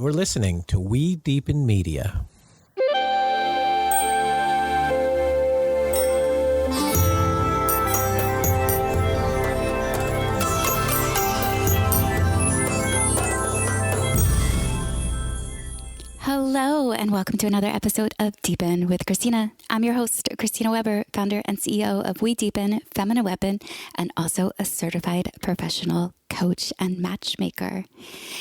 You're listening to We Deepen Media. Hello, and welcome to another episode of Deepen with Christina. I'm your host, Christina Weber, founder and CEO of We Deepen, Feminine Weapon, and also a certified professional coach and matchmaker.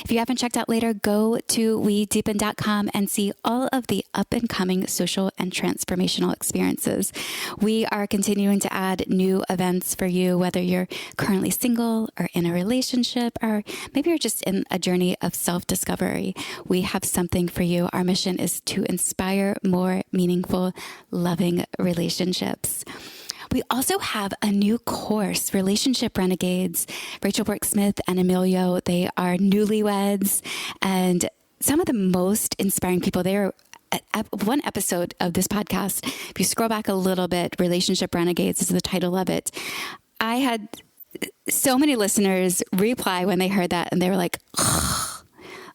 If you haven't checked out later, go to wedeepen.com and see all of the up and coming social and transformational experiences. We are continuing to add new events for you, whether you're currently single or in a relationship, or maybe you're just in a journey of self-discovery. We have something for you. Our mission is to inspire more meaningful, loving relationships. We also have a new course, Relationship Renegades. Rachel Burke-Smith and Emilio, they are newlyweds and some of the most inspiring people. They are one episode of this podcast. If you scroll back a little bit, Relationship Renegades is the title of it. I had so many listeners reply when they heard that, and they were like, ugh.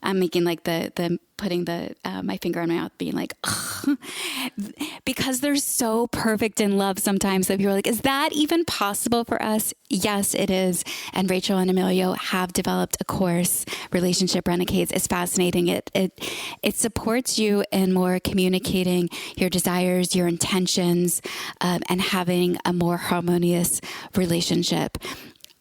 I'm making like the putting the my finger on my mouth, being like, ugh. Because they're so perfect in love sometimes that you're like, is that even possible for us? Yes, it is. And Rachel and Emilio have developed a course, Relationship Renegades. It's fascinating. It supports you in more communicating your desires, your intentions, and having a more harmonious relationship.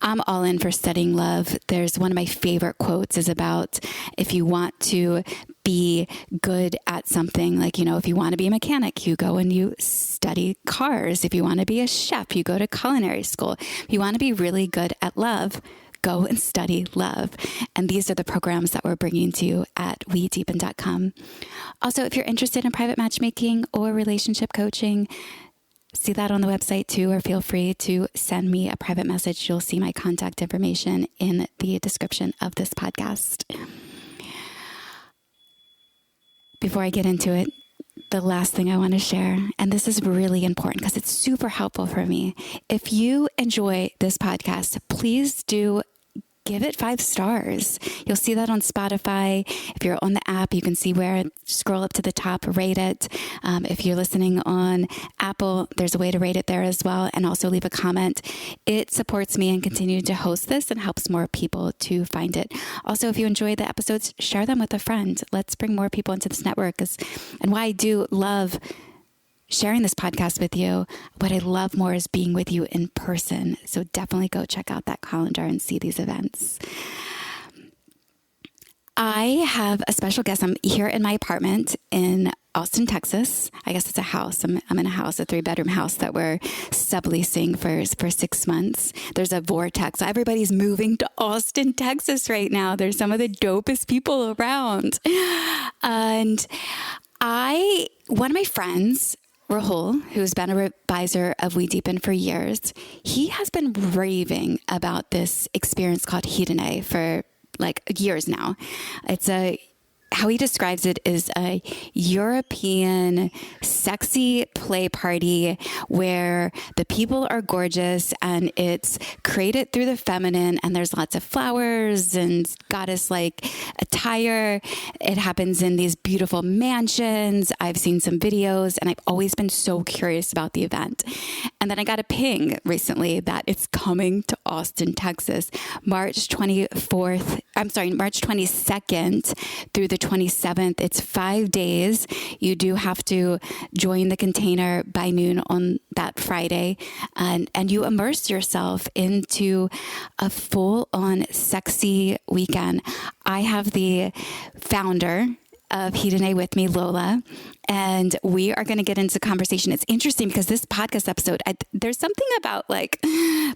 I'm all in for studying love. There's one of my favorite quotes is about if you want to be good at something, like, you know, if you want to be a mechanic, you go and you study cars. If you want to be a chef, you go to culinary school. If you want to be really good at love, go and study love. And these are the programs that we're bringing to you at wedeepen.com. Also, if you're interested in private matchmaking or relationship coaching, see that on the website too, or feel free to send me a private message. You'll see my contact information in the description of this podcast. Before I get into it, the last thing I want to share, and this is really important because it's super helpful for me. If you enjoy this podcast, please do give it 5 stars. You'll see that on Spotify. If you're on the app, you can see where, scroll up to the top, rate it. If you're listening on Apple, there's a way to rate it there as well, and also leave a comment. It supports me and continue to host this and helps more people to find it. Also, if you enjoy the episodes, share them with a friend. Let's bring more people into this network. And why I do love sharing this podcast with you, what I love more is being with you in person. So definitely go check out that calendar and see these events. I have a special guest. I'm here in my apartment in Austin, Texas. I guess it's a house. I'm in a house, a 3-bedroom house that we're subleasing for 6 months. There's a vortex. Everybody's moving to Austin, Texas right now. There's some of the dopest people around. And one of my friends, Rahul, who's been a advisor of We Deepen for years, he has been raving about this experience called Hedoné for like years now. How he describes it is a European sexy play party where the people are gorgeous and it's created through the feminine, and there's lots of flowers and goddess-like attire. It happens in these beautiful mansions. I've seen some videos and I've always been so curious about the event. And then I got a ping recently that it's coming to Austin, Texas, March 22nd through the 27th. It's 5 days. You do have to join the container by noon on that Friday, and you immerse yourself into a full-on sexy weekend. I have the founder of Hedoné with me, Lola, and we are going to get into conversation. It's interesting because this podcast episode, there's something about like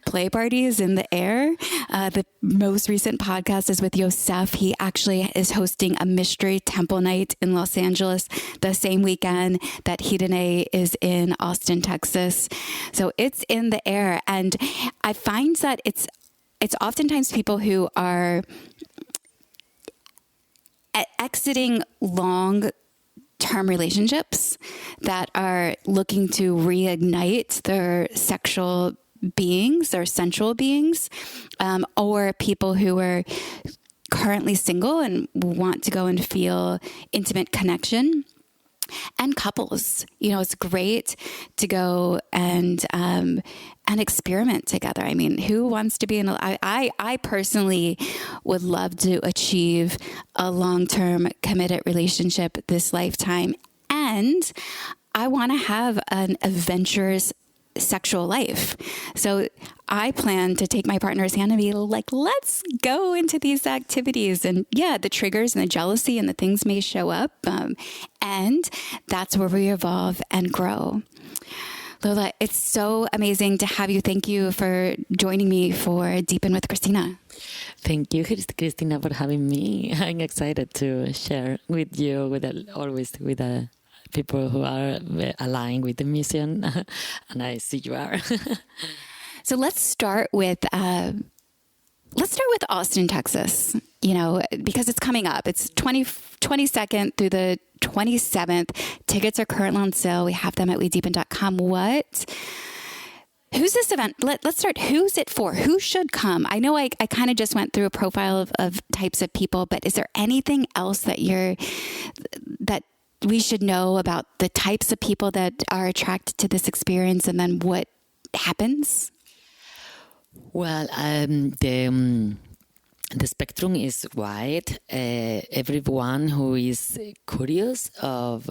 play parties in the air. The most recent podcast is with Yosef. He actually is hosting a mystery temple night in Los Angeles the same weekend that Hedoné is in Austin, Texas. So it's in the air. And I find that it's oftentimes people who are exiting long-term relationships that are looking to reignite their sexual beings or sensual beings, or people who are currently single and want to go and feel intimate connection. And couples, it's great to go and experiment together. I mean, who wants to be in I personally would love to achieve a long-term committed relationship this lifetime. And I want to have an adventurous sexual life. So I plan to take my partner's hand and be like, let's go into these activities. And yeah, the triggers and the jealousy and the things may show up. And that's where we evolve and grow. Lola, it's so amazing to have you. Thank you for joining me for Deepen with Christina. Thank you, Christina, for having me. I'm excited to share with you, always with people who are aligned with the mission, and I see you are. So let's start with Austin, Texas. Because it's coming up. It's 22nd through the 27th. Tickets are currently on sale. We have them at wedeepen.com. Who's this event? Let's start. Who's it for? Who should come? I know I kind of just went through a profile of types of people, but is there anything else that we should know about the types of people that are attracted to this experience, and then what happens? Well, the spectrum is wide. Everyone who is curious of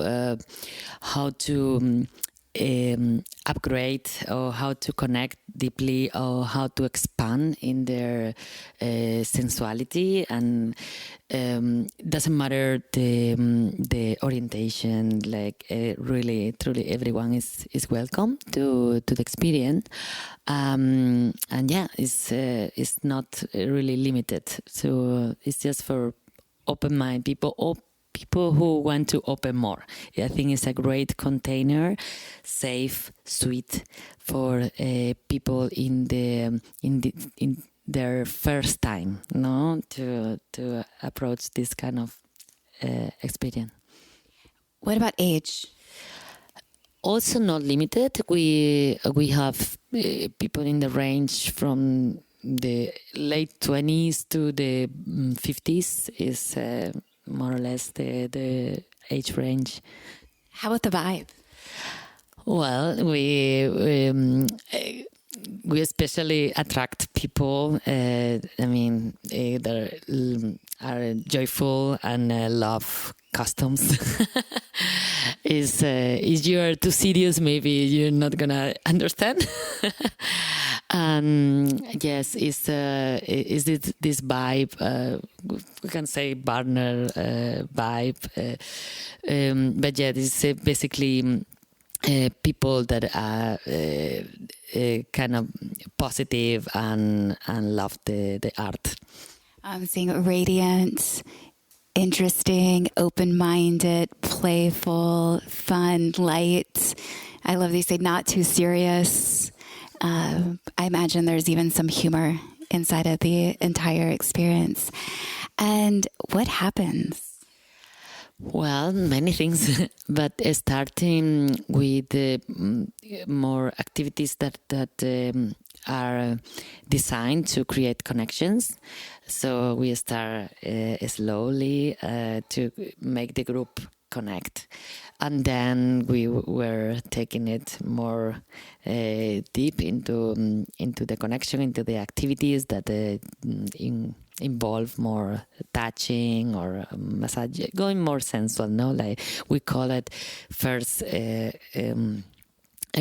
how to upgrade, or how to connect deeply, or how to expand in their sensuality, and doesn't matter the orientation. Like really, truly, everyone is welcome to the experience, and yeah, it's not really limited. So it's just for open mind people. People who want to open more. I think it's a great container, safe, sweet for people in their first time, to approach this kind of experience. What about age? Also not limited. We have people in the range from the late 20s to the 50s is more or less the age range. How about the vibe? Well, we especially attract people. That are joyful and love customs. Is you are too serious, maybe you're not gonna understand. Yes, is this vibe? We can say partner vibe, but yeah, this is basically people that are kind of positive and love the art. I'm seeing radiant, interesting, open-minded, playful, fun, light. I love these. Say not too serious. I imagine there's even some humor inside of the entire experience. And what happens? Well, many things, but starting with more activities that are designed to create connections. So we start slowly to make the group connect. And then we were taking it more deep into the connection, into the activities that involve more touching or massage, going more sensual. No, like we call it first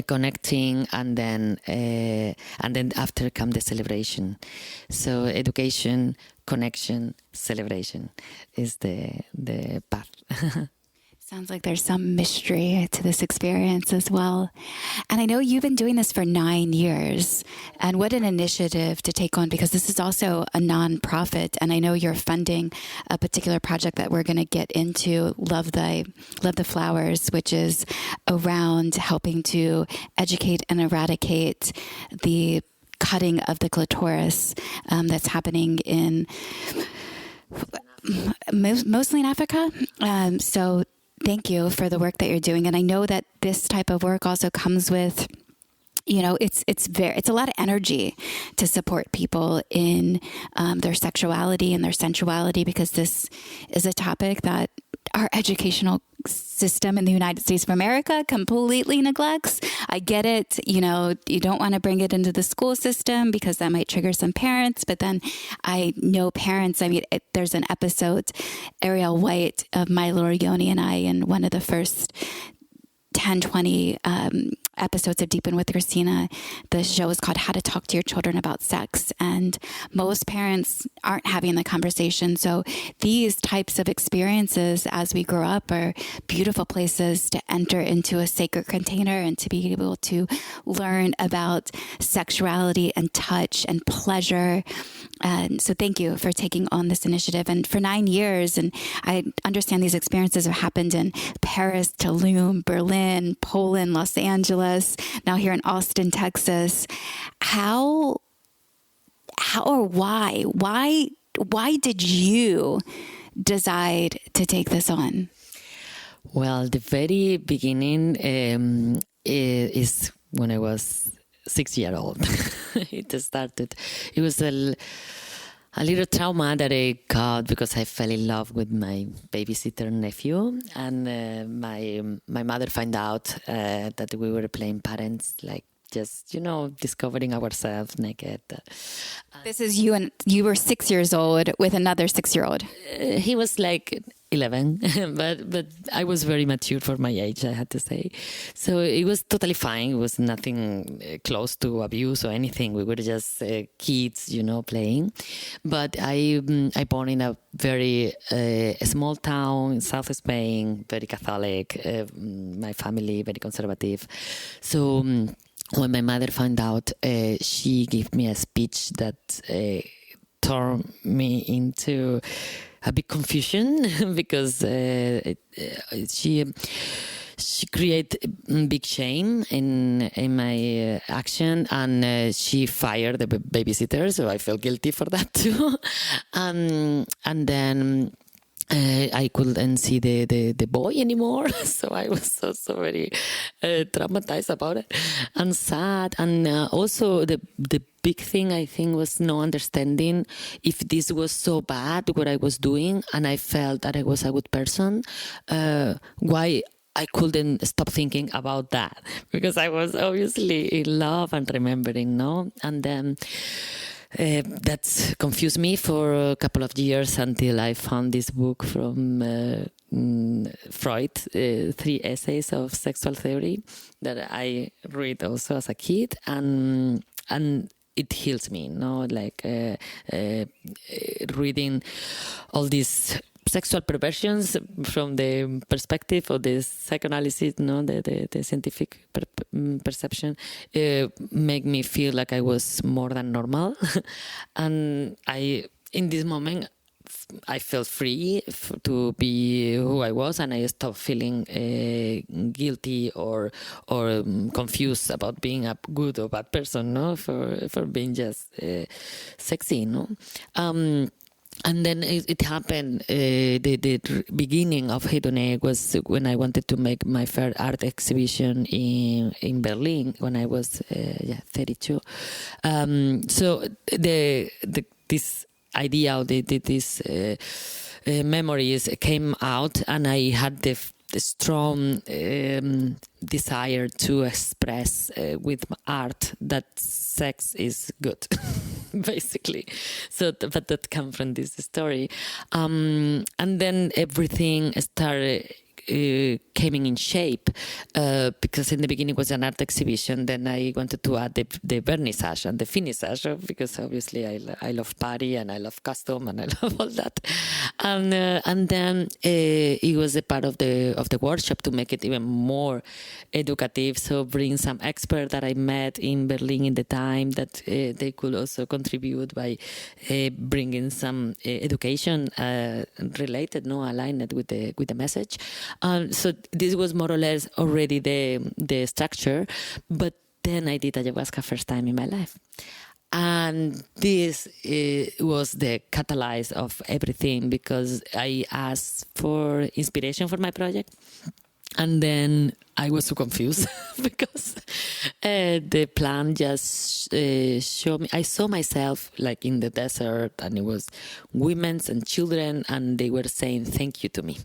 connecting, and then after come the celebration. So education, connection, celebration is the path. Sounds like there's some mystery to this experience as well. And I know you've been doing this for 9 years. And what an initiative to take on, because this is also a nonprofit. And I know you're funding a particular project that we're going to get into, Love the Flowers, which is around helping to educate and eradicate the cutting of the clitoris that's happening in mostly in Africa. So thank you for the work that you're doing. And I know that this type of work also comes with it's a lot of energy to support people in their sexuality and their sensuality, because this is a topic that our educational system in the United States of America completely neglects. I get it. You don't want to bring it into the school system because that might trigger some parents. But then I know parents, there's an episode, Ariel White of My Little Yoni and I, in one of the first 10, 20 episodes of Deep In with Christina. The show is called How to Talk to Your Children About Sex. And most parents aren't having the conversation. So these types of experiences as we grow up are beautiful places to enter into a sacred container and to be able to learn about sexuality and touch and pleasure. And so thank you for taking on this initiative. And for 9 years, and I understand these experiences have happened in Paris, Tulum, Berlin, Poland, Los Angeles, now here in Austin, Texas. How or why did you decide to take this on? Well, the very beginning is when I was 6 years old. It started. It was a little trauma that I got because I fell in love with my babysitter nephew, and my mother found out that we were playing parents, like just discovering ourselves naked. This is you, and you were 6 years old with another 6-year-old. He was like 11, but I was very mature for my age, I had to say. So it was totally fine. It was nothing close to abuse or anything. We were just kids, playing. But I born in a very small town in South Spain, very Catholic. My family very conservative. So when my mother found out, she gave me a speech that turned me into a big confusion because she created big shame in my action, and she fired the babysitter, so I felt guilty for that too. And then I couldn't see the boy anymore, so I was so very traumatized about it and sad. And also the big thing, I think, was no understanding if this was so bad what I was doing, and I felt that I was a good person. Why I couldn't stop thinking about that, because I was obviously in love and remembering, no? And then that confused me for a couple of years until I found this book from Freud, 3 essays of sexual theory, that I read also as a kid, and it heals me, like reading all these sexual perversions from the perspective of the psychoanalysis, the scientific perception, make me feel like I was more than normal. And in this moment, I felt free to be who I was, and I stopped feeling guilty or confused about being a good or bad person, for being just sexy, And then it happened, the beginning of Hedoné was when I wanted to make my first art exhibition in Berlin when I was 32. So this idea of these memories came out, and I had the strong desire to express with art that sex is good, basically. So, but that comes from this story, and then everything started coming in shape, because in the beginning it was an art exhibition. Then I wanted to add the vernissage and the finissage, because obviously I love party and I love custom and I love all that. And then it was a part of the workshop to make it even more educative. So bring some experts that I met in Berlin in the time that they could also contribute by bringing some education related, aligned with the message. So this was more or less already the structure, but then I did ayahuasca first time in my life. And this was the catalyst of everything, because I asked for inspiration for my project. And then I was so confused because the plan just showed me. I saw myself like in the desert, and it was women and children, and they were saying thank you to me.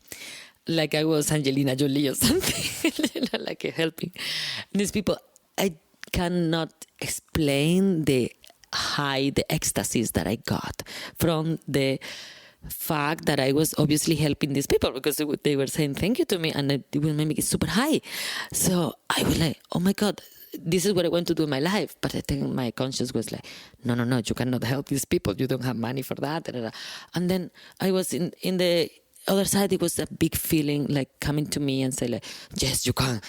Like I was Angelina Jolie or something, like helping these people. I cannot explain the ecstasies that I got from the fact that I was obviously helping these people, because they were saying thank you to me, and it would make me super high. So I was like, oh my God, this is what I want to do in my life. But I think my conscience was like, no, you cannot help these people. You don't have money for that. And then I was in the other side. It was a big feeling like coming to me and say like, yes, you can.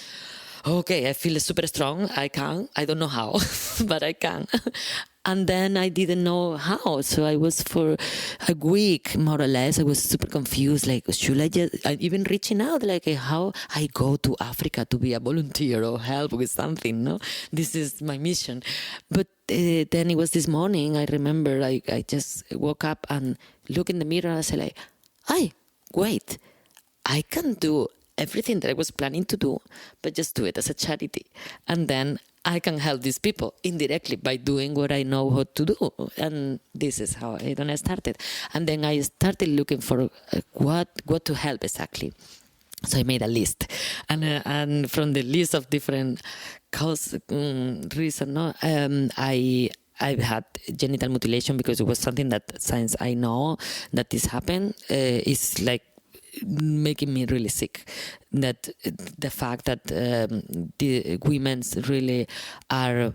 Okay, I feel super strong. I can. I don't know how, but I can. And then I didn't know how. So I was for a week, more or less, I was super confused. Like, should I just, even reaching out, like how I go to Africa to be a volunteer or help with something, no? This is my mission. But then it was this morning, I remember I just woke up and looked in the mirror and I said like, wait, I can do everything that I was planning to do, but just do it as a charity. And then I can help these people indirectly by doing what I know how to do. And this is how Hedoné started. And then I started looking for what to help exactly. So I made a list. And from the list of different reasons, I've had genital mutilation because it was something that since I know that this happened, is like making me really sick. That the fact that the women's really are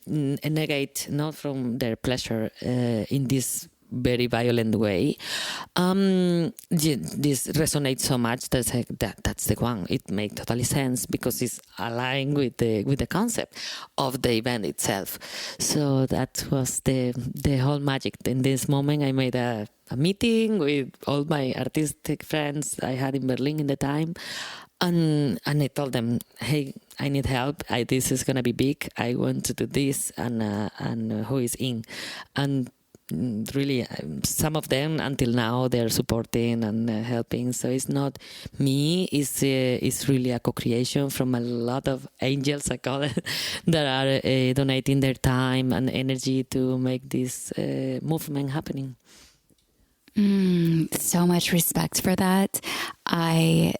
negate not from their pleasure in this very violent way. This resonates so much that's the one. It makes totally sense because it's aligned with the concept of the event itself. So that was the whole magic. In this moment, I made a meeting with all my artistic friends I had in Berlin in the time, and I told them, hey, I need help. This is gonna be big. I want to do this, and who is in? And really, some of them until now they're supporting and helping. So it's not me. It's really a co-creation from a lot of angels, I call it, that are donating their time and energy to make this movement happening. So much respect for that. I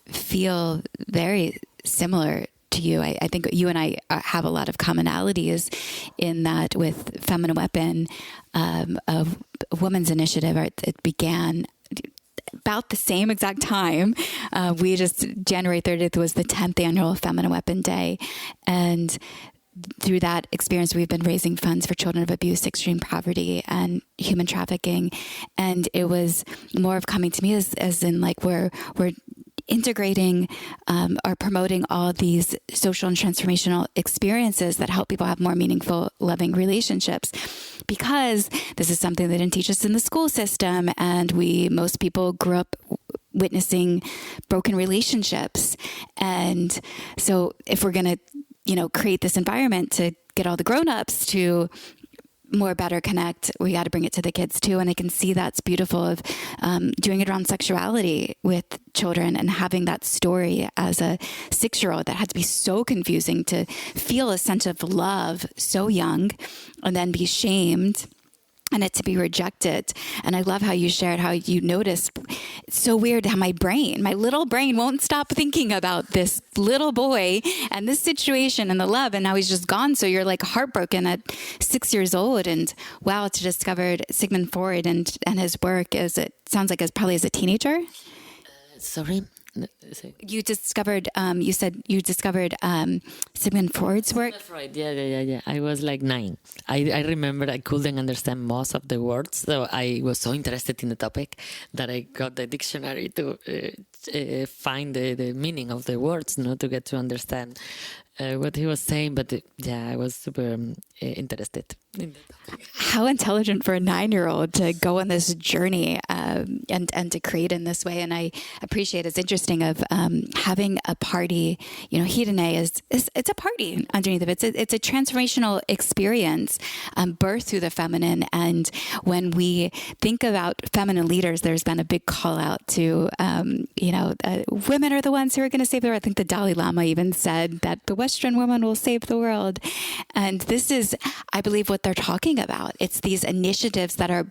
feel very similar to you. I think you and I have a lot of commonalities in that with Feminine Weapon, a women's initiative. It began about the same exact time. We just, January 30th was the 10th annual Feminine Weapon Day. And through that experience, we've been raising funds for children of abuse, extreme poverty, and human trafficking. And it was more of coming to me as in like we're integrating or promoting all these social and transformational experiences that help people have more meaningful, loving relationships. Because this is something they didn't teach us in the school system, and most people grew up witnessing broken relationships. And so if we're going to create this environment to get all the grown-ups to more better connect, we got to bring it to the kids too. And I can see that's beautiful of doing it around sexuality with children and having that story as a 6-year-old that had to be so confusing to feel a sense of love so young and then be shamed and it to be rejected. And I love how you shared how you noticed, it's so weird how my little brain won't stop thinking about this little boy and this situation and the love, and now he's just gone. So you're like heartbroken at 6 years old. And wow, to discovered Sigmund Freud and his work sounds like probably as a teenager. Sorry? You discovered, you said you discovered Sigmund Freud's work? Freud, yeah. I was like 9. I remember I couldn't understand most of the words, so I was so interested in the topic that I got the dictionary to find the meaning of the words, to get to understand what he was saying, but I was super interested in that. How intelligent for a 9-year-old to go on this journey and to create in this way. And I appreciate it's interesting of having a party. Hedoné is it's a party underneath of it. It's a transformational experience, birth through the feminine. And when we think about feminine leaders, there's been a big call out to women are the ones who are going to save the world. I think the Dalai Lama even said that the Western woman will save the world. And this is, I believe, what they're talking about. It's these initiatives that are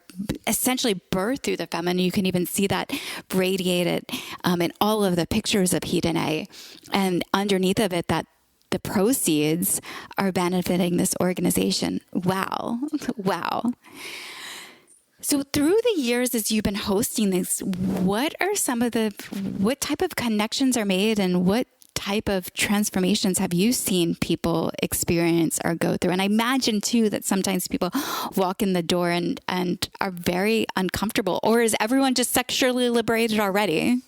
essentially birthed through the feminine. You can even see that radiated in all of the pictures of Hedoné. And underneath of it, that the proceeds are benefiting this organization. Wow. Wow. So through the years as you've been hosting this, what type of connections are made and what type of transformations have you seen people experience or go through? And I imagine too that sometimes people walk in the door and are very uncomfortable, or is everyone just sexually liberated already?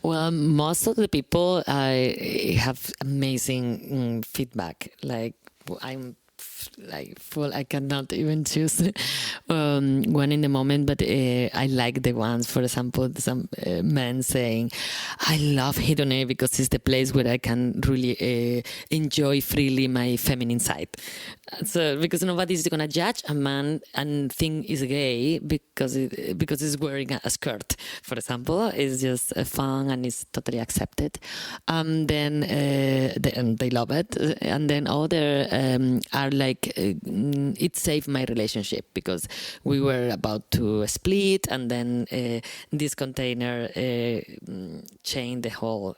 Well, most of the people have amazing feedback. Like I'm full. I cannot even choose one in the moment, but I like the ones, for example, some men saying, I love Hedoné because it's the place where I can really enjoy freely my feminine side. So because nobody's gonna judge a man and think he's gay because he's wearing a skirt, for example. It's just fun and it's totally accepted. Then they love it. And then other are like, it saved my relationship because we were about to split, and then this container changed the whole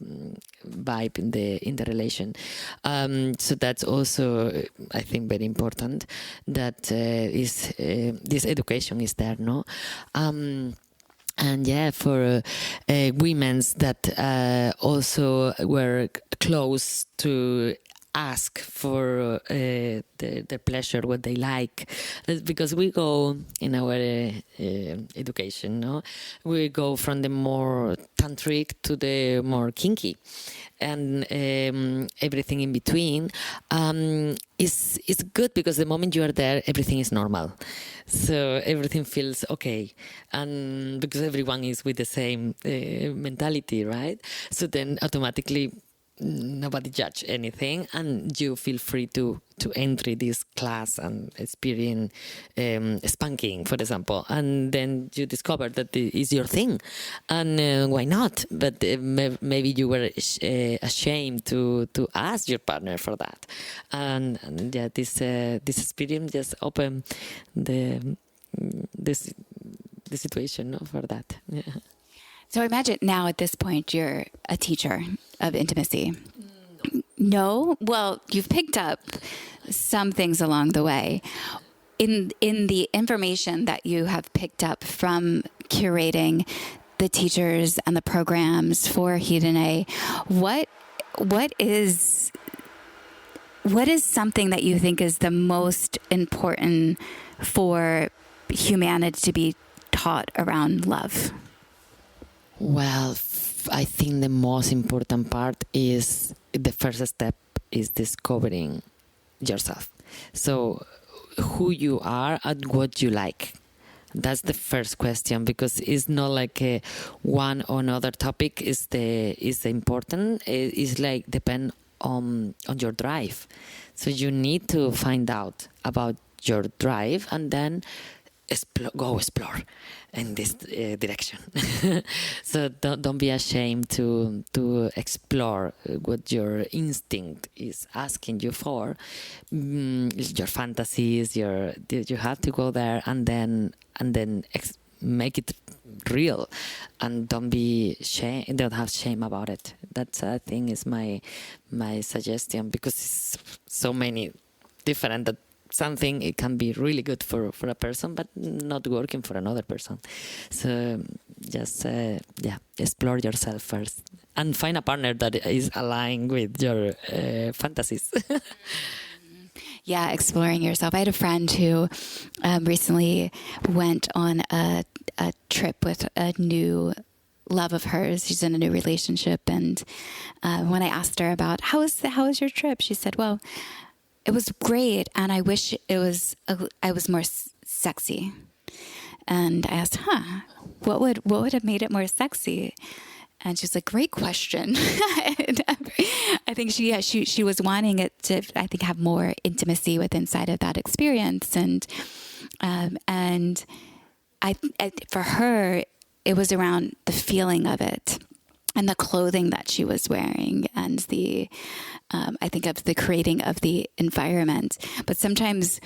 vibe in the relation. So that's also, I think, very important that this education is there, no? And for women's that also were close to ask for the pleasure, what they like, because we go in our education, no, we go from the more tantric to the more kinky, and everything in between is good, because the moment you are there, everything is normal, so everything feels okay, and because everyone is with the same mentality, right? So then automatically nobody judge anything, and you feel free to enter this class and experience spanking, for example, and then you discover that it is your thing, and why not? But maybe you were ashamed to ask your partner for that, and this experience just opened the situation, no, for that. Yeah. So imagine now at this point, you're a teacher of intimacy. No? Well, you've picked up some things along the way. In the information that you have picked up from curating the teachers and the programs for Hedoné, what is something that you think is the most important for humanity to be taught around love? Well, I think the most important part is the first step is discovering yourself. So who you are and what you like. That's the first question, because it's not like one or another topic is the important. It's like depend on your drive. So you need to find out about your drive and then go explore in this direction. So don't be ashamed to explore what your instinct is asking you for, your fantasies. You have to go there and then make it real, and don't have shame about it. That's, I think, is my suggestion, because it's so many different that something it can be really good for a person but not working for another person. So just explore yourself first and find a partner that is aligned with your fantasies. Yeah, exploring yourself. I had a friend who recently went on a trip with a new love of hers. She's in a new relationship. And when I asked her about how was your trip, she said, well, it was great. And I wish I was more sexy. And I asked, what would have made it more sexy? And she's like, great question. I think she was wanting it to, I think, have more intimacy with inside of that experience. And for her, it was around the feeling of it and the clothing that she was wearing and the, I think, of the creating of the environment. But sometimes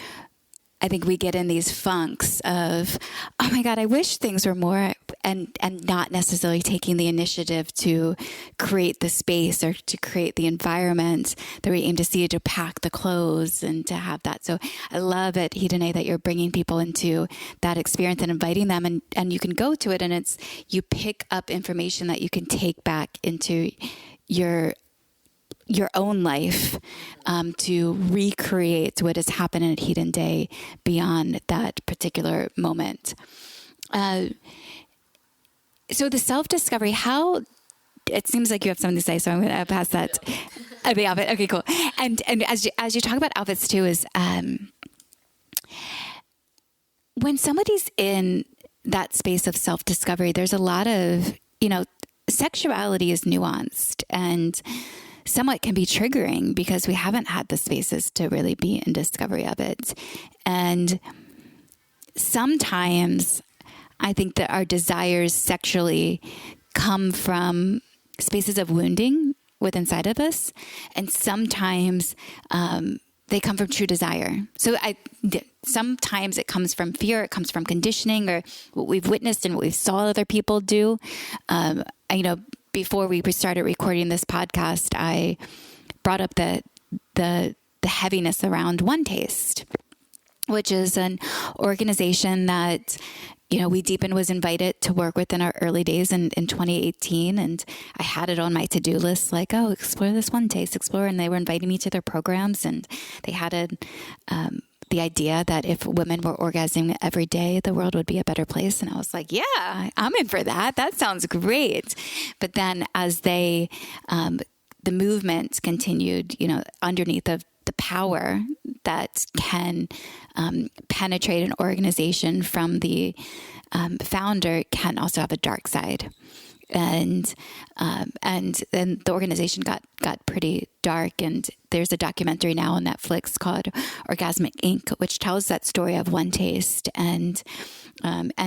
I think we get in these funks of, oh my God, I wish things were more, and not necessarily taking the initiative to create the space or to create the environment that we aim to see, to pack the clothes and to have that. So I love it, Hedoné, that you're bringing people into that experience and inviting them, and you can go to it, and you pick up information that you can take back into your own life, to recreate what has happened at Hedoné beyond that particular moment. So the self-discovery, it seems like you have something to say, so I'm going to pass that. The outfit. Okay, cool. And as you talk about outfits too, is when somebody's in that space of self-discovery, there's a lot of, sexuality is nuanced and somewhat can be triggering because we haven't had the spaces to really be in discovery of it. And sometimes I think that our desires sexually come from spaces of wounding within inside of us. And sometimes they come from true desire. So sometimes it comes from fear, it comes from conditioning, or what we've witnessed and what we saw other people do. Before we started recording this podcast, I brought up the heaviness around One Taste, which is an organization that, We Deepen was invited to work with in our early days in 2018. And I had it on my to-do list, like, explore this One Taste, explore. And they were inviting me to their programs. And they had the idea that if women were orgasming every day, the world would be a better place. And I was like, yeah, I'm in for that. That sounds great. But then as the movement continued, underneath of the power that can penetrate an organization from the founder can also have a dark side. And then the organization got pretty dark, and there's a documentary now on Netflix called Orgasmic Inc., which tells that story of One Taste. And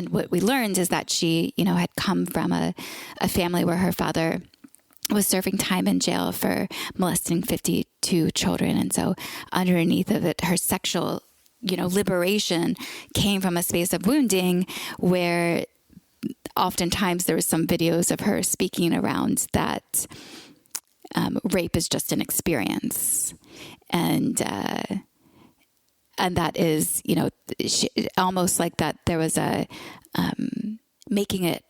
what we learned is that she, had come from a family where her father was serving time in jail for molesting 52 children. And so underneath of it, her sexual, liberation came from a space of wounding where oftentimes there was some videos of her speaking around that rape is just an experience. And that is, almost like that there was a making it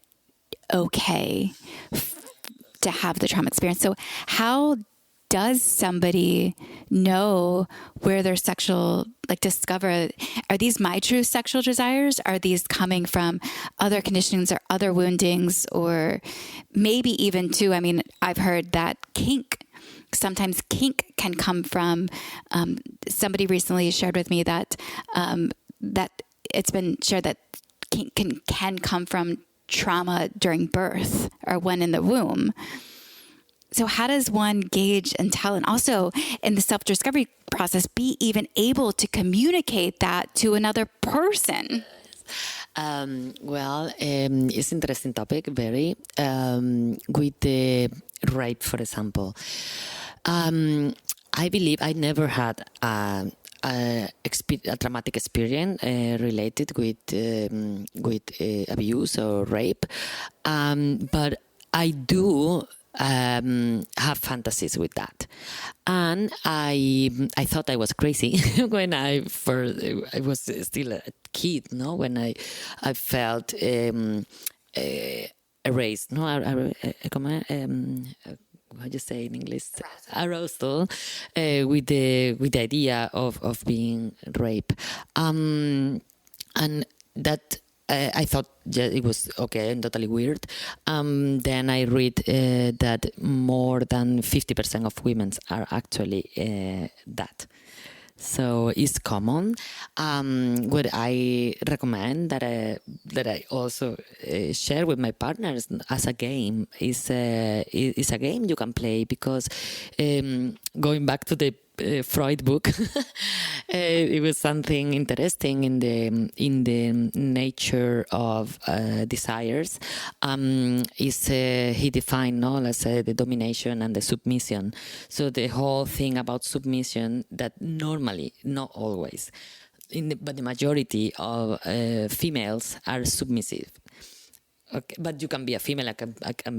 okay to have the trauma experience. So how does somebody know where their sexual, discover, are these my true sexual desires? Are these coming from other conditionings or other woundings, or maybe even too, I've heard that sometimes kink can come from, somebody recently shared with me that it's been shared that kink can come from trauma during birth or when in the womb. So how does one gauge and tell, and also in the self-discovery process, be even able to communicate that to another person? It's an interesting topic, very, with the rape, for example. I believe I never had a traumatic experience related with abuse or rape, but I do have fantasies with that, and I thought I was crazy when I was still a kid. No, when I felt erased. No, how do you say in English? Arousal with the idea of being raped, and that I thought it was okay and totally weird. Then I read that more than 50% of women are actually that. So it's common. What I recommend that I also share with my partners as a game is a game you can play, because going back to the Freud book, it was something interesting in the nature of desires. He defined, let's say, the domination and the submission. So the whole thing about submission, that normally, not always, but the majority of females are submissive. Okay, but you can be a female,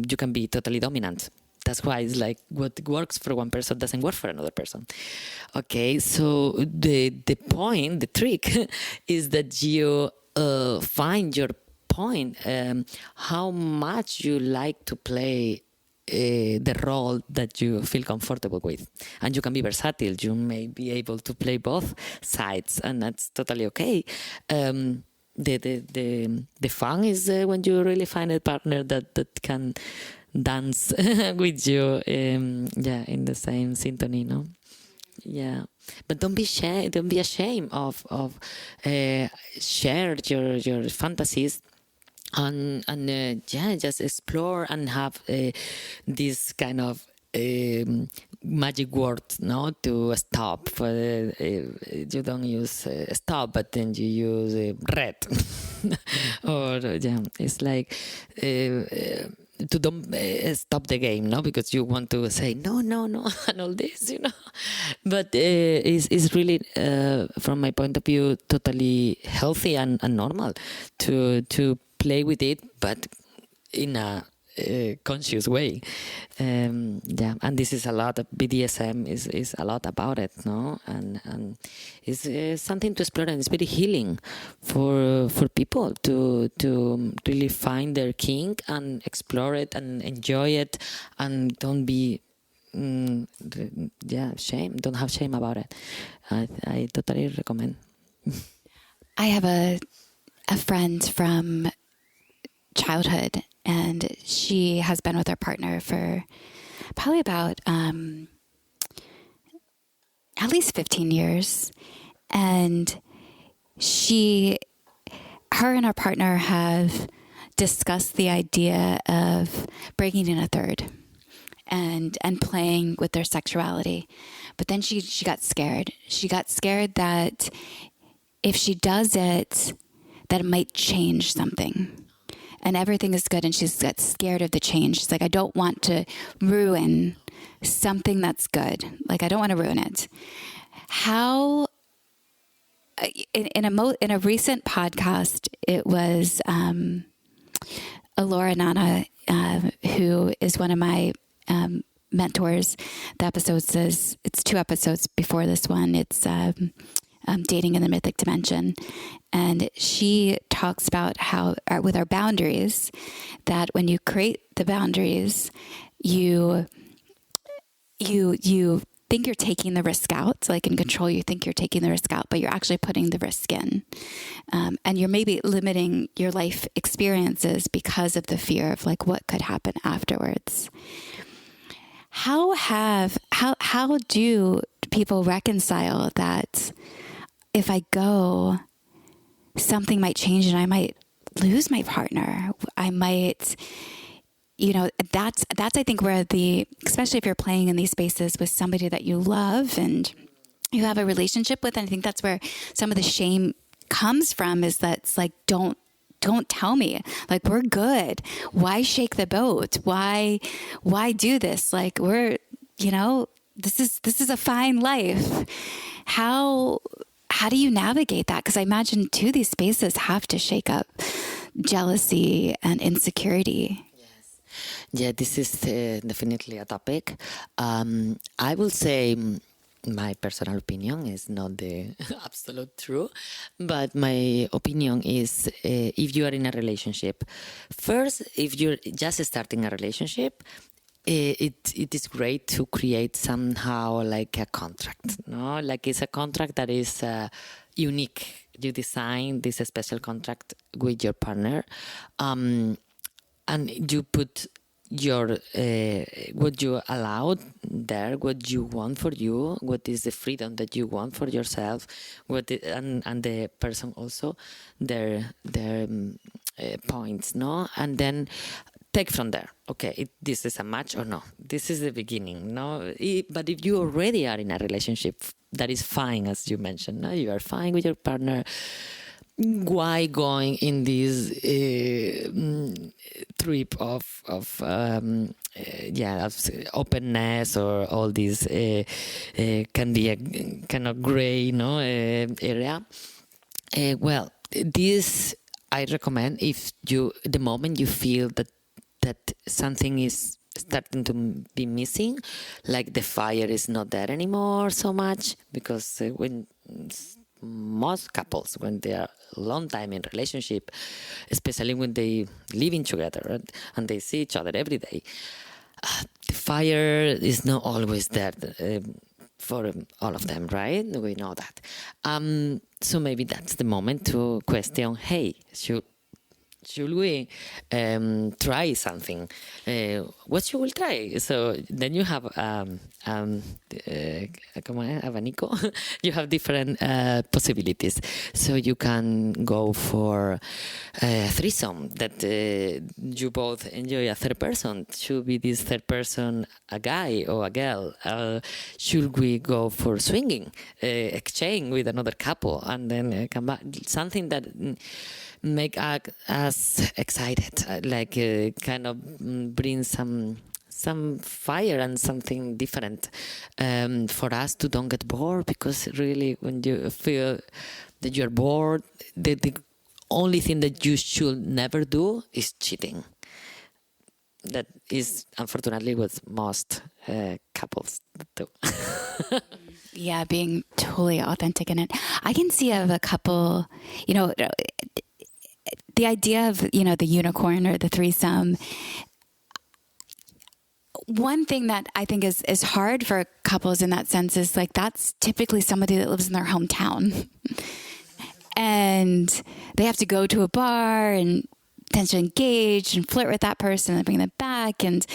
you can be totally dominant. That's why it's like what works for one person doesn't work for another person. Okay, so the point, the trick, is that you find your point, how much you like to play the role that you feel comfortable with. And you can be versatile. You may be able to play both sides, and that's totally okay. The fun is when you really find a partner that can dance with you, in the same symphony, no? Yeah, but don't be ashamed of share your fantasies, and just explore and have this kind of magic word, no, to stop. You don't use stop, but then you use red, or it's like. To don't stop the game, no, because you want to say no, and all this, But it's really, from my point of view, totally healthy and normal to play with it, but in a conscious way. And this is a lot of BDSM is a lot about it, no, and it's something to explore, and it's very healing for people to really find their kink and explore it and enjoy it, and don't be shame. Don't have shame about it. I totally recommend. I have a friend from childhood, and she has been with her partner for probably about at least 15 years. And her and her partner have discussed the idea of bringing in a third and playing with their sexuality. But then she got scared. She got scared that if she does it, that it might change something. And everything is good, and she's got scared of the change. She's like, I don't want to ruin something that's good. Like, I don't want to ruin it. How, in a recent podcast, it was Laura Nana, who is one of my mentors. The episode says, it's 2 episodes before this one. It's Dating in the Mythic Dimension. And she talks about how, with our boundaries, that when you create the boundaries, you think you're taking the risk out. Like in control, you think you're taking the risk out, but you're actually putting the risk in. And you're maybe limiting your life experiences because of the fear of like what could happen afterwards. How do people reconcile that if I go, something might change and I might lose my partner? I might, that's I think where especially if you're playing in these spaces with somebody that you love and you have a relationship with, and I think that's where some of the shame comes from, is that it's like, don't tell me, like, we're good. Why shake the boat? Why do this? Like, we're, this is a fine life. How do you navigate that? Because I imagine too, these spaces have to shake up jealousy and insecurity. Yes. Yeah, this is definitely a topic. I will say my personal opinion is not the absolute true, but my opinion is if you are in a relationship, first, if you're just starting a relationship, it is great to create somehow like a contract, no? Like it's a contract that is unique you design this special contract with your partner, and you put your what you allowed there, what you want for you, what is the freedom that you want for yourself, and the person also their points, no, and then take from there. Okay, this is a match or no? This is the beginning, no? But if you already are in a relationship that is fine, as you mentioned, no, you are fine with your partner. Why going in this trip of openness, or all this can be a kind of gray, no, area? Well, this I recommend if the moment you feel that something is starting to be missing, like the fire is not there anymore so much, because when most couples, when they are a long time in relationship, especially when they living together, right, and they see each other every day, the fire is not always there for all of them, right? We know that. So maybe that's the moment to question, hey, should we try something? What should we try? So then you have abanico. You have different possibilities. So you can go for a threesome that you both enjoy a third person. Should be this third person a guy or a girl? Should we go for swinging, exchange with another couple, and then come back? Something that make us excited, like kind of bring some fire and something different for us to don't get bored, because really when you feel that you're bored, the only thing that you should never do is cheating. That is unfortunately what most couples do. Yeah, being totally authentic in it. I can see of a couple, the idea of, the unicorn or the threesome. One thing that I think is hard for couples in that sense is like, that's typically somebody that lives in their hometown and they have to go to a bar and potentially engage and flirt with that person and bring them back. And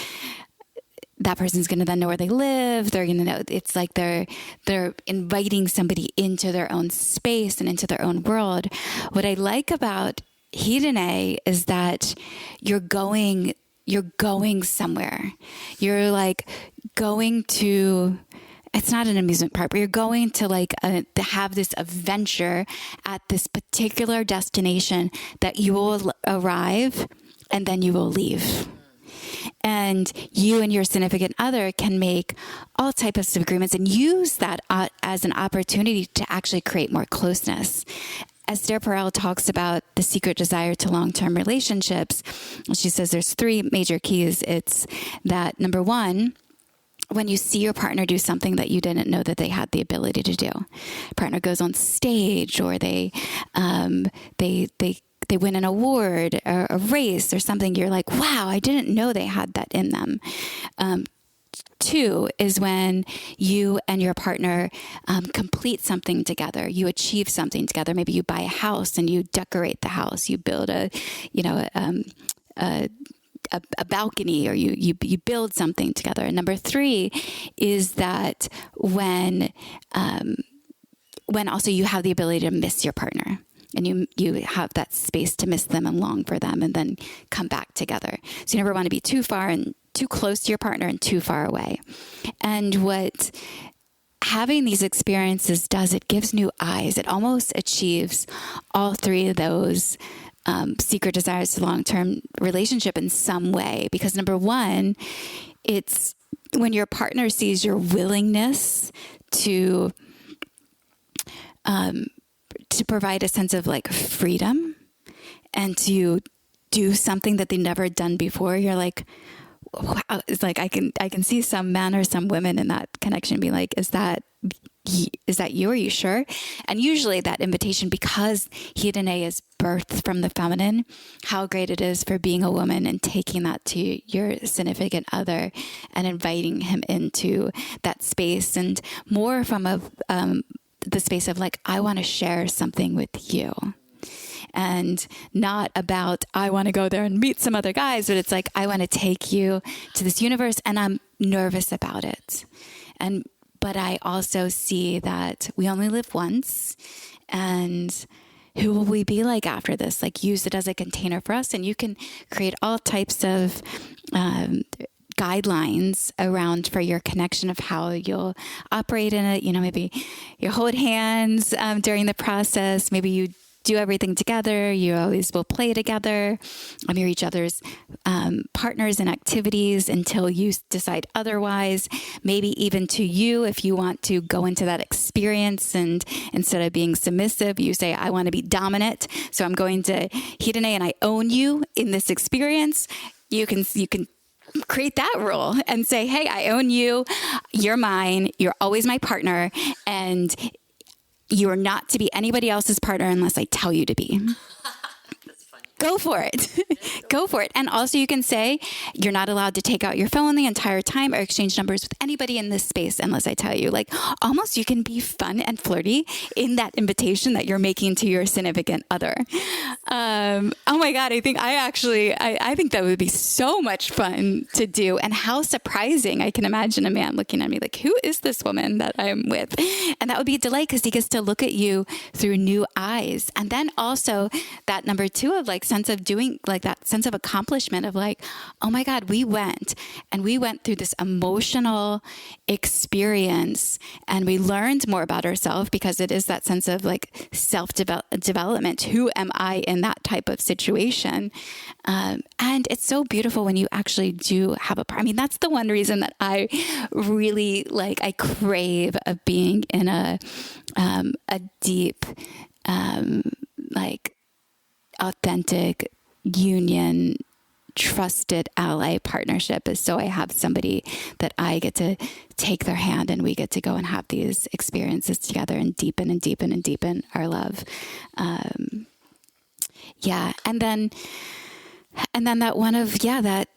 that person's going to then know where they live. They're going to know. It's like they're inviting somebody into their own space and into their own world. What I like about Hedoné is that you're going somewhere. You're like going to, it's not an amusement park, but you're going to to have this adventure at this particular destination that you will arrive and then you will leave. And you and your significant other can make all types of agreements and use that as an opportunity to actually create more closeness. Esther Perel talks about the secret desire to long-term relationships. She says there's 3 major keys. It's that, number 1, when you see your partner do something that you didn't know that they had the ability to do. Partner goes on stage, or they win an award or a race or something. You're like, wow, I didn't know they had that in them. 2 is when you and your partner complete something together. You achieve something together. Maybe you buy a house and you decorate the house. You build a balcony, or you build something together. And number 3 is that when also you have the ability to miss your partner. And you have that space to miss them and long for them and then come back together. So you never want to be too far and too close to your partner and too far away. And what having these experiences does, it gives new eyes. It almost achieves all 3 of those secret desires to long-term relationship in some way. Because number 1, it's when your partner sees your willingness to provide a sense of freedom and to do something that they've never done before. You're like, wow. It's like, I can see some men or some women in that connection be like, is that you? Are you sure? And usually that invitation, because Hedoné is birthed from the feminine, how great it is for being a woman and taking that to your significant other and inviting him into that space, and more from a the space of like, I want to share something with you. And not about, I want to go there and meet some other guys, but it's like, I want to take you to this universe and I'm nervous about it. But I also see that we only live once, and who will we be like after this? Like, use it as a container for us. And you can create all types of guidelines around for your connection of how you'll operate in it. You know, maybe you hold hands during the process. Maybe you do everything together. You always will play together. You're each other's partners in activities until you decide otherwise. Maybe even to you, if you want to go into that experience and instead of being submissive, you say, I want to be dominant. So I'm going to Hedoné and I own you in this experience. You can create that rule and say, hey, I own you. You're mine. You're always my partner. And you are not to be anybody else's partner unless I tell you to be. Go for it. Go for it. And also you can say you're not allowed to take out your phone the entire time or exchange numbers with anybody in this space unless I tell you. Like, almost you can be fun and flirty in that invitation that you're making to your significant other. Oh my God, I think I think that would be so much fun to do. And how surprising. I can imagine a man looking at me like, who is this woman that I'm with? And that would be a delight because he gets to look at you through new eyes. And then also that number 2 of like sense of doing, like that sense of accomplishment of like, oh my God, we went through this emotional experience and we learned more about ourselves because it is that sense of like self-development. Who am I in that type of situation? And it's so beautiful when you actually do have a part. I mean, that's the one reason that I really like, I crave of being in a deep, like authentic union, trusted ally partnership is so I have somebody that I get to take their hand and we get to go and have these experiences together and deepen and deepen and deepen our love. And then that one of, that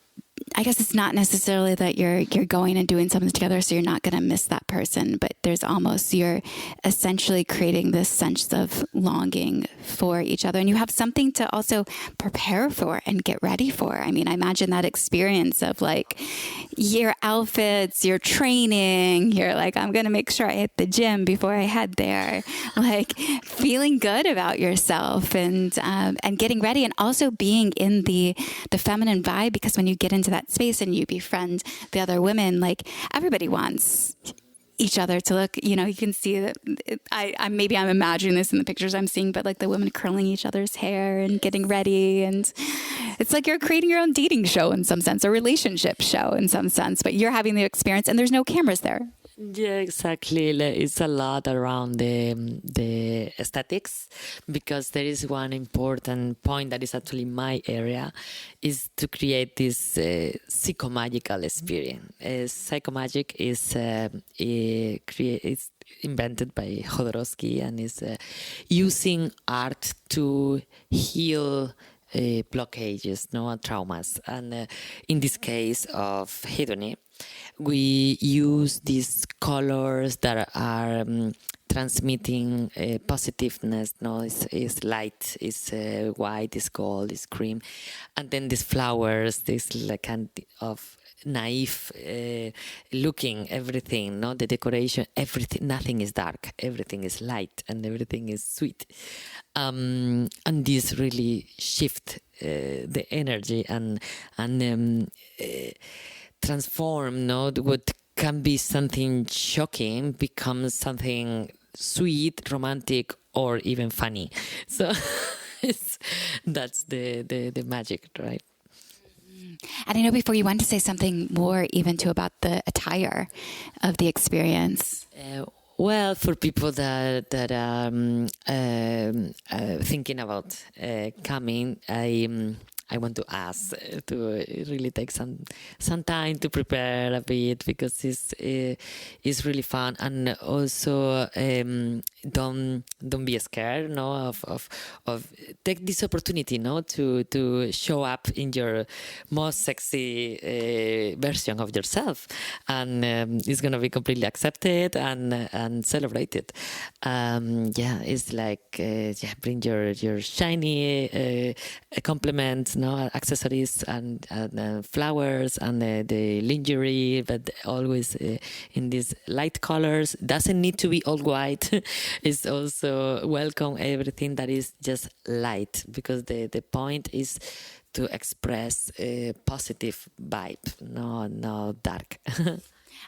I guess it's not necessarily that you're going and doing something together, so you're not going to miss that person, but there's almost, you're essentially creating this sense of longing for each other. And you have something to also prepare for and get ready for. I mean, I imagine that experience of like your outfits, your training, you're like, I'm going to make sure I hit the gym before I head there. Like feeling good about yourself and getting ready, and also being in the feminine vibe, because when you get into that space and you befriend the other women, like everybody wants each other to look, you can see that I'm imagining this in the pictures I'm seeing, but like the women curling each other's hair and getting ready. And it's like you're creating your own dating show in some sense, a relationship show in some sense, but you're having the experience and there's no cameras there. Yeah, exactly. It's a lot around the aesthetics, because there is one important point that is actually my area, is to create this psychomagical experience. Psychomagic is it's invented by Jodorowsky and is using art to heal blockages, traumas. And in this case of Hedoné, we use these colors that are transmitting positiveness. It's light, it's white, it's gold, it's cream, and then these flowers, this like kind of naive looking everything. The decoration, everything, nothing is dark, everything is light, and everything is sweet. And this really shift the energy and transform, what can be something shocking becomes something sweet, romantic, or even funny. So that's the magic, right? And I know before you wanted to say something more even too about the attire of the experience. Well, for people that are thinking about coming, I want to ask to really take some time to prepare a bit, because it's really fun. And also don't be scared, no, of take this opportunity, no, to show up in your most sexy version of yourself, and it's gonna be completely accepted and celebrated. It's like bring your shiny compliments, no, accessories and flowers and the lingerie, but always in these light colors. Doesn't need to be all white. It's also welcome everything that is just light, because the point is to express a positive vibe, no dark.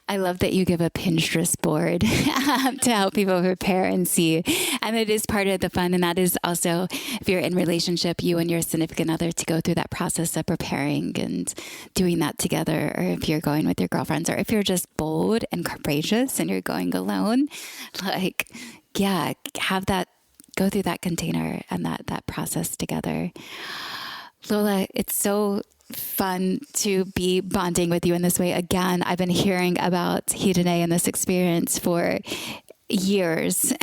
I love that you give a Pinterest board to help people prepare and see. And it is part of the fun. And that is also, if you're in relationship, you and your significant other, to go through that process of preparing and doing that together. Or if you're going with your girlfriends, or if you're just bold and courageous and you're going alone, have that, go through that container and that process together. Lola, it's so fun to be bonding with you in this way. Again, I've been hearing about Hedoné and this experience for years.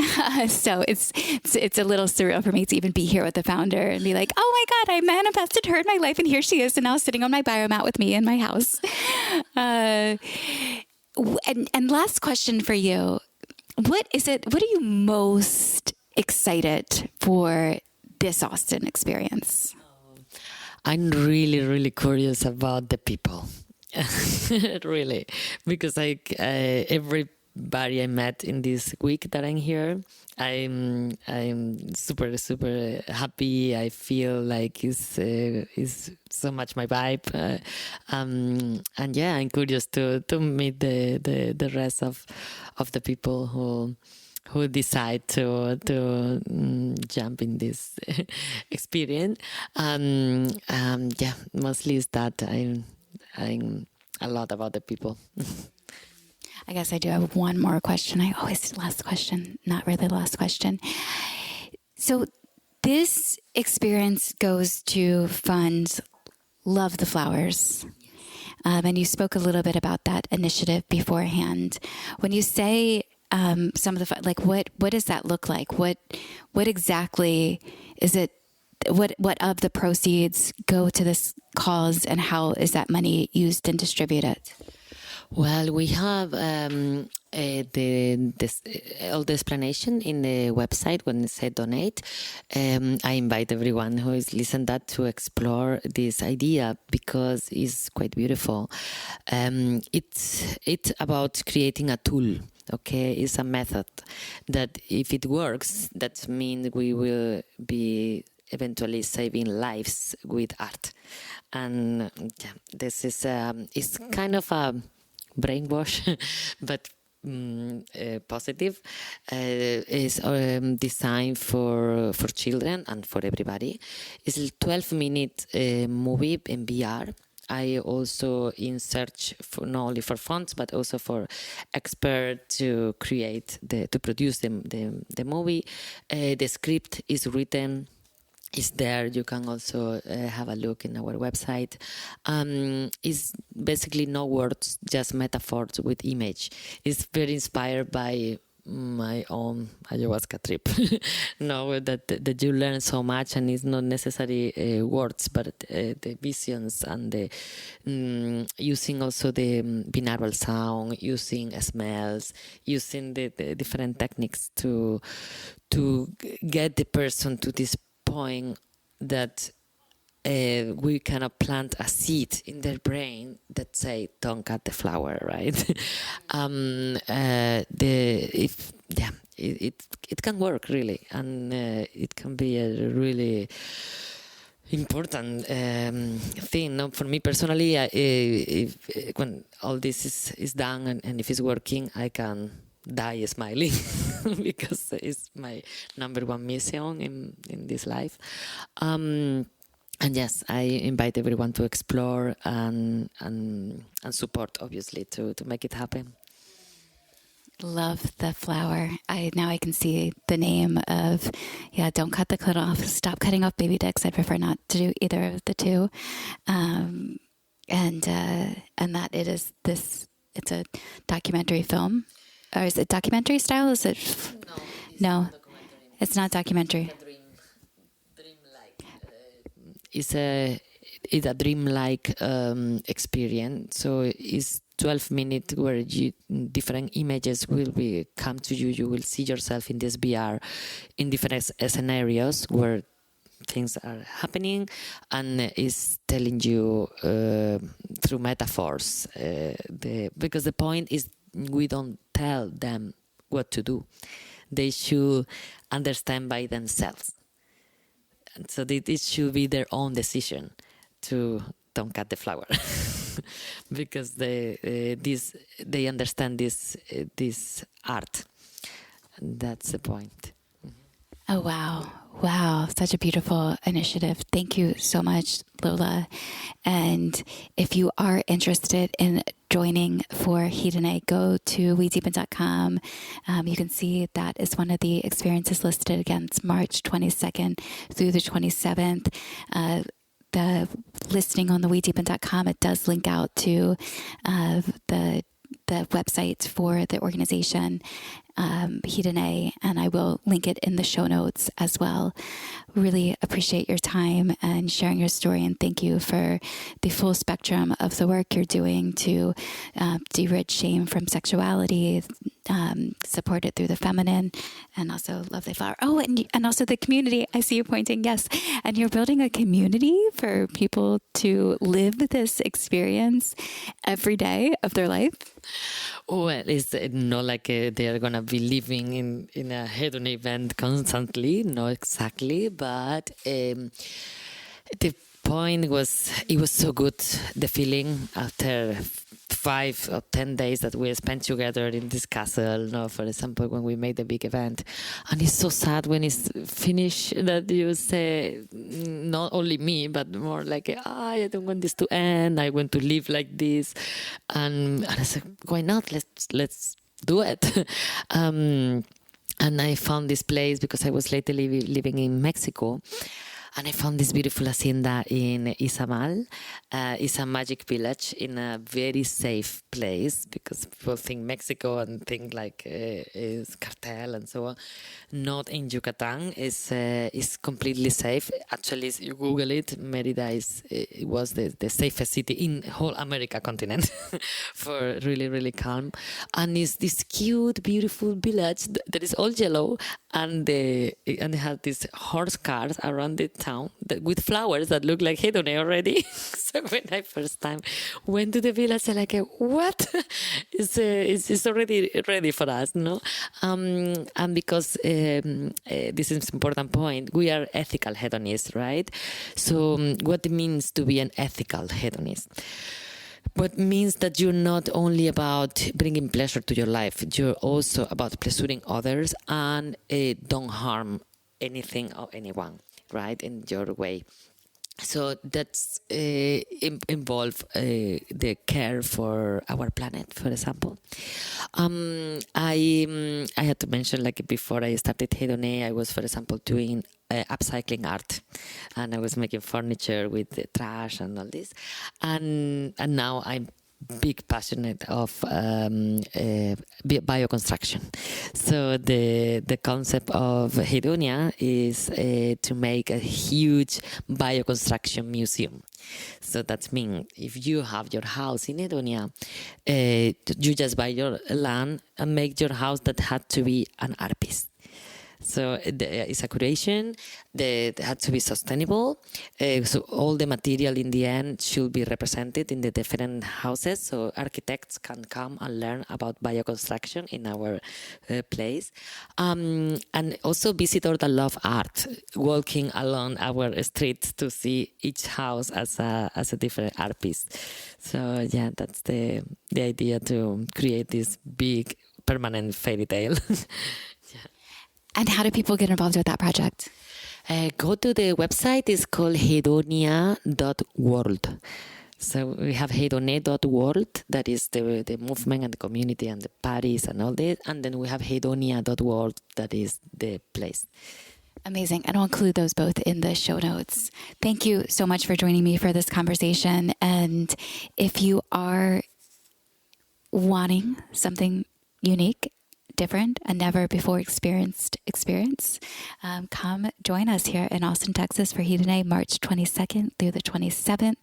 So it's a little surreal for me to even be here with the founder and be like, oh my God, I manifested her in my life, and here she is, and now sitting on my biomat with me in my house. And last question for you. What are you most excited for this Austin experience? I'm really, really curious about the people, really, because everybody I met in this week that I'm here, I'm super, super happy. I feel like it's so much my vibe, and I'm curious to meet the rest of the people who decide to jump in this experience. Mostly is that I'm a lot about the people. I guess I do have one more question. Last question, not really the last question. So this experience goes to fund Love the Flowers. And you spoke a little bit about that initiative beforehand. When you say some of the, like, what does that look like? What exactly is it? What of the proceeds go to this cause, and how is that money used and distributed? Well, we have all the explanation in the website when it said donate. I invite everyone who is listening that to explore this idea, because it's quite beautiful. It's about creating a tool. Okay, it's a method that, if it works, that means we will be eventually saving lives with art. And this is it's kind of a brainwash, but positive. Is designed for children and for everybody. It's a 12-minute movie in VR. I also in search for not only for funds but also for experts to produce the movie. The script is written. Is there. You can also have a look in our website. It's basically no words, just metaphors with image. It's very inspired by my own ayahuasca trip. No, that you learn so much, and it's not necessarily words, but the visions and the using also the binaural sound, using smells, using the different techniques to get the person to this point that we cannot plant a seed in their brain that say, "Don't cut the flower," right? It can work really, and it can be a really important thing. No? For me personally, when all this is done and if it's working, I can die smiling because it's my number one mission in this life. And yes, I invite everyone to explore and support, obviously, to make it happen. Love the flower. Now I can see the name of, don't cut the clit off. Stop cutting off baby dicks. I'd prefer not to do either of the two. And that it's a documentary film. Or is it documentary style? Is it? No, it's not documentary. It's a dreamlike experience. So it's 12 minutes where different images will come to you. You will see yourself in this VR in different scenarios where things are happening, and is telling you through metaphors. Because the point is, we don't tell them what to do. They should understand by themselves. And so it should be their own decision to don't cut the flower, because they understand this art. And that's the point. Oh, wow. Such a beautiful initiative. Thank you so much, Lola. And if you are interested in joining for Hedoné, go to wedeepen.com. You can see that is one of the experiences listed against March 22nd through the 27th. The listing on the wedeepen.com, it does link out to the website for the organization, Hedoné, and I will link it in the show notes as well. Really appreciate your time and sharing your story, and thank you for the full spectrum of the work you're doing to de-rid shame from sexuality, support it through the feminine, and also Love the Flower. Oh, and also the community. I see you pointing, yes. And you're building a community for people to live this experience every day of their life. Well, it's not like they're going to be living in a Hedoné event constantly, not exactly, but the point was, it was so good, the feeling after 5 or 10 days that we spent together in this castle, for example, when we made the big event. And it's so sad when it's finished that you say, not only me, but more like, I don't want this to end. I want to live like this. And I said, why not? Let's do it. And I found this place because I was lately living in Mexico. And I found this beautiful hacienda in Izamal. It's a magic village in a very safe place, because people think Mexico and think like is cartel and so on. Not in Yucatan. It's completely safe. Actually, if you Google it, Mérida was the safest city in whole America continent for really, really calm. And it's this cute, beautiful village that is all yellow, and they have these horse cars around the town with flowers that look like Hedoné already. So when I first time went to the village, I like, what? It's already ready for us, no? And because this is an important point, we are ethical hedonists, right? So what it means to be an ethical hedonist? What means that you're not only about bringing pleasure to your life, you're also about pleasuring others, and don't harm anything or anyone, right, in your way. So that's involve the care for our planet, for example. I had to mention, like before I started Hedoné, I was, for example, doing upcycling art, and I was making furniture with the trash and all this, and now I'm big passionate of bioconstruction. So the concept of Hedonia is to make a huge bioconstruction museum. So that means if you have your house in Hedonia, you just buy your land and make your house that had to be an art piece. So it's a curation that had to be sustainable. So all the material in the end should be represented in the different houses. So architects can come and learn about bioconstruction in our place. And also visitors that love art, walking along our streets to see each house as a different art piece. So yeah, that's the idea, to create this big permanent fairy tale. And how do people get involved with that project? Go to the website. It's called hedonia.world. So we have Hedoné.world, that is the movement and the community and the parties and all that. And then we have Hedonia.world, that is the place. Amazing. And I'll include those both in the show notes. Thank you so much for joining me for this conversation. And if you are wanting something unique, different, and never before experienced experience, come join us here in Austin, Texas for Hedoné, March 22nd through the 27th.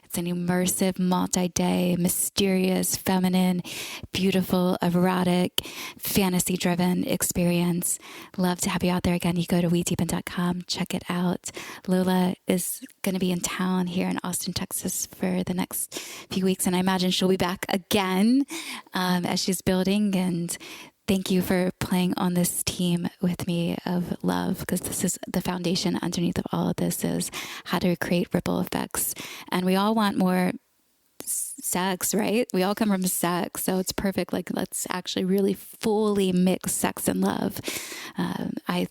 It's an immersive, multi-day, mysterious, feminine, beautiful, erotic, fantasy-driven experience. Love to have you out there. Again, you go to wedeepen.com, check it out. Lola is going to be in town here in Austin, Texas for the next few weeks, and I imagine she'll be back again as she's building. And thank you for playing on this team with me of love, because this is the foundation underneath of all of this, is how to create ripple effects. And we all want more sex, right? We all come from sex, so it's perfect. Like, let's actually really fully mix sex and love. I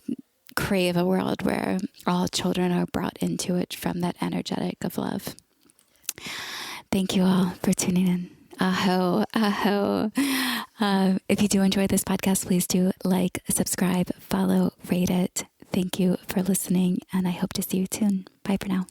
crave a world where all children are brought into it from that energetic of love. Thank you all for tuning in. Aho, aho. If you do enjoy this podcast, please do like, subscribe, follow, rate it. Thank you for listening, and I hope to see you soon. Bye for now.